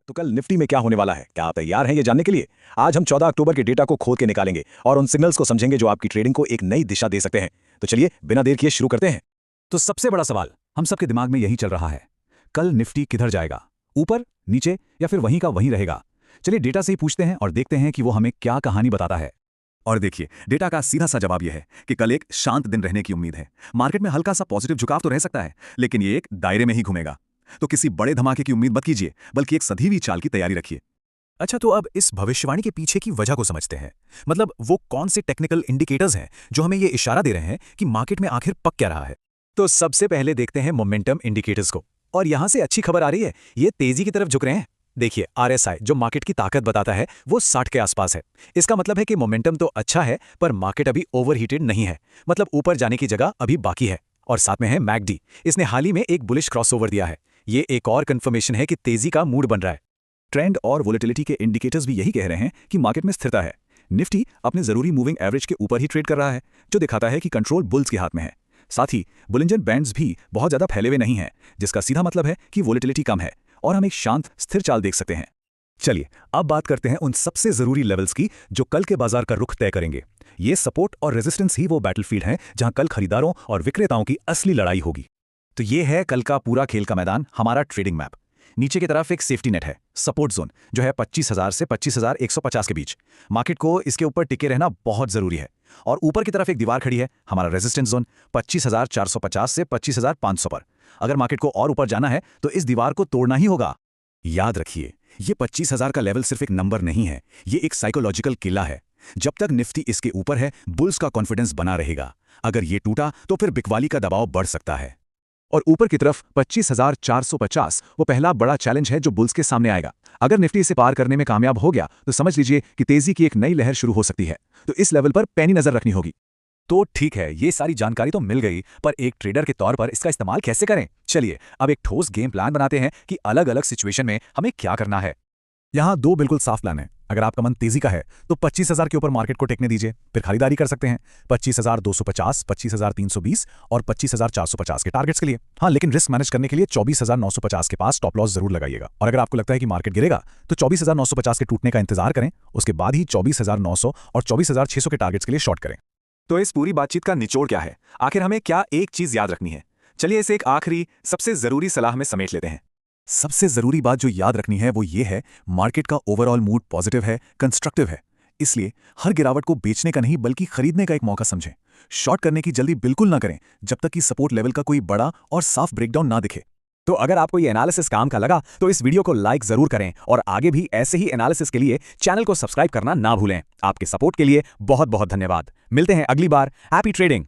तो कल निफ्टी में क्या होने वाला है, क्या आप तैयार हैं ये जानने के लिए? आज हम 14 अक्टूबर के डेटा को खोद के निकालेंगे और उन सिग्नल्स को समझेंगे जो आपकी ट्रेडिंग को एक नई दिशा दे सकते हैं। तो चलिए बिना देर किए शुरू करते हैं। तो सबसे बड़ा सवाल हम सबके दिमाग में यही चल रहा है, कल निफ्टी किधर जाएगा? ऊपर, नीचे या फिर वहीं का वहीं रहेगा? चलिए डेटा से ही पूछते हैं और देखते हैं कि वो हमें क्या कहानी बताता है। और देखिए, डेटा का सीधा सा जवाब यह है कि कल एक शांत दिन रहने की उम्मीद है। मार्केट में हल्का सा पॉजिटिव झुकाव तो रह सकता है, लेकिन ये एक दायरे में ही घूमेगा। तो किसी बड़े धमाके की उम्मीद मत कीजिए, बल्कि एक सधी हुई चाल की तैयारी रखिए। अच्छा, तो अब इस भविष्यवाणी के पीछे की वजह को समझते हैं। मतलब वो कौन से टेक्निकल इंडिकेटर्स हैं जो हमें ये इशारा दे रहे हैं कि मार्केट में आखिर पक क्या रहा है। तो सबसे पहले देखते हैं मोमेंटम इंडिकेटर्स को। और यहां से अच्छी खबर आ रही है, ये तेजी की तरफ झुक रहे हैं। देखिए, RSI जो मार्केट की ताकत बताता है वो 60 के आसपास है। इसका मतलब है कि मोमेंटम तो अच्छा है, पर मार्केट अभी ओवरहीटेड नहीं है। मतलब ऊपर जाने की जगह अभी बाकी है। और साथ में है MACD, इसने हाल ही में एक बुलिश क्रॉसओवर दिया है। ये एक और कंफर्मेशन है कि तेजी का मूड बन रहा है। ट्रेंड और वोलेटिलिटी के इंडिकेटर्स भी यही कह रहे हैं कि मार्केट में स्थिरता है। निफ्टी अपने जरूरी मूविंग एवरेज के ऊपर ही ट्रेड कर रहा है, जो दिखाता है कि कंट्रोल बुल्स के हाथ में है। साथ ही बुलिंजर बैंड्स भी बहुत ज्यादा फैले हुए नहीं हैं, जिसका सीधा मतलब है कि वोलेटिलिटी कम है और हम एक शांत स्थिर चाल देख सकते हैं। चलिए अब बात करते हैं उन सबसे जरूरी लेवल्स की जो कल के बाजार का रुख तय करेंगे। ये सपोर्ट और रेजिस्टेंस ही वो बैटलफील्ड हैं जहां कल खरीदारों और विक्रेताओं की असली लड़ाई होगी। तो ये है कल का पूरा खेल का मैदान, हमारा ट्रेडिंग मैप। नीचे की तरफ एक सेफ्टी नेट है, सपोर्ट जोन, जो है 25,000 से 25,150 के बीच। मार्केट को इसके ऊपर टिके रहना बहुत जरूरी है। और ऊपर की तरफ एक दीवार खड़ी है, हमारा रेजिस्टेंस जोन, 25,450 से 25,500 पर। अगर मार्केट को और ऊपर जाना है तो इस दीवार को तोड़ना ही होगा। याद रखिए, ये 25,000 का लेवल सिर्फ एक नंबर नहीं है, ये एक साइकोलॉजिकल किला है। जब तक निफ्टी इसके ऊपर है, बुल्स का कॉन्फिडेंस बना रहेगा। अगर ये टूटा तो फिर बिकवाली का दबाव बढ़ सकता है। और ऊपर की तरफ 25,450 वो पहला बड़ा चैलेंज है जो बुल्स के सामने आएगा। अगर निफ्टी इसे पार करने में कामयाब हो गया तो समझ लीजिए कि तेजी की एक नई लहर शुरू हो सकती है। तो इस लेवल पर पैनी नजर रखनी होगी। तो ठीक है, ये सारी जानकारी तो मिल गई, पर एक ट्रेडर के तौर पर इसका इस्तेमाल कैसे करें? चलिए अब एक ठोस गेम प्लान बनाते हैं कि अलग अलग सिचुएशन में हमें क्या करना है। यहाँ दो बिल्कुल साफ प्लान है। अगर आपका मन तेजी का है तो 25,000 के ऊपर मार्केट को टेकने दीजिए, फिर खरीदारी कर सकते हैं 25,250, 25,320 और 25,450 के टारगेट्स के लिए। हाँ, लेकिन रिस्क मैनेज करने के लिए 24,950 के पास स्टॉप लॉस जरूर लगाइएगा। और अगर आपको लगता है कि मार्केट गिरेगा तो 24,950 के टूटने का इंतजार करें, उसके बाद ही 24,900 और 24,600 के टारगेट्स के लिए शॉर्ट करें। तो इस पूरी बातचीत का निचोड़ क्या है? आखिर हमें क्या एक चीज याद रखनी है? चलिए इसे एक आखिरी सबसे जरूरी सलाह में समेट लेते हैं। सबसे जरूरी बात जो याद रखनी है वो ये है, मार्केट का ओवरऑल मूड पॉजिटिव है, कंस्ट्रक्टिव है। इसलिए हर गिरावट को बेचने का नहीं बल्कि खरीदने का एक मौका समझें। शॉर्ट करने की जल्दी बिल्कुल ना करें जब तक कि सपोर्ट लेवल का कोई बड़ा और साफ ब्रेकडाउन ना दिखे। तो अगर आपको ये एनालिसिस काम का लगा तो इस वीडियो को लाइक जरूर करें और आगे भी ऐसे ही एनालिसिस के लिए चैनल को सब्सक्राइब करना ना भूलें। आपके सपोर्ट के लिए बहुत बहुत धन्यवाद। मिलते हैं अगली बार। Happy trading.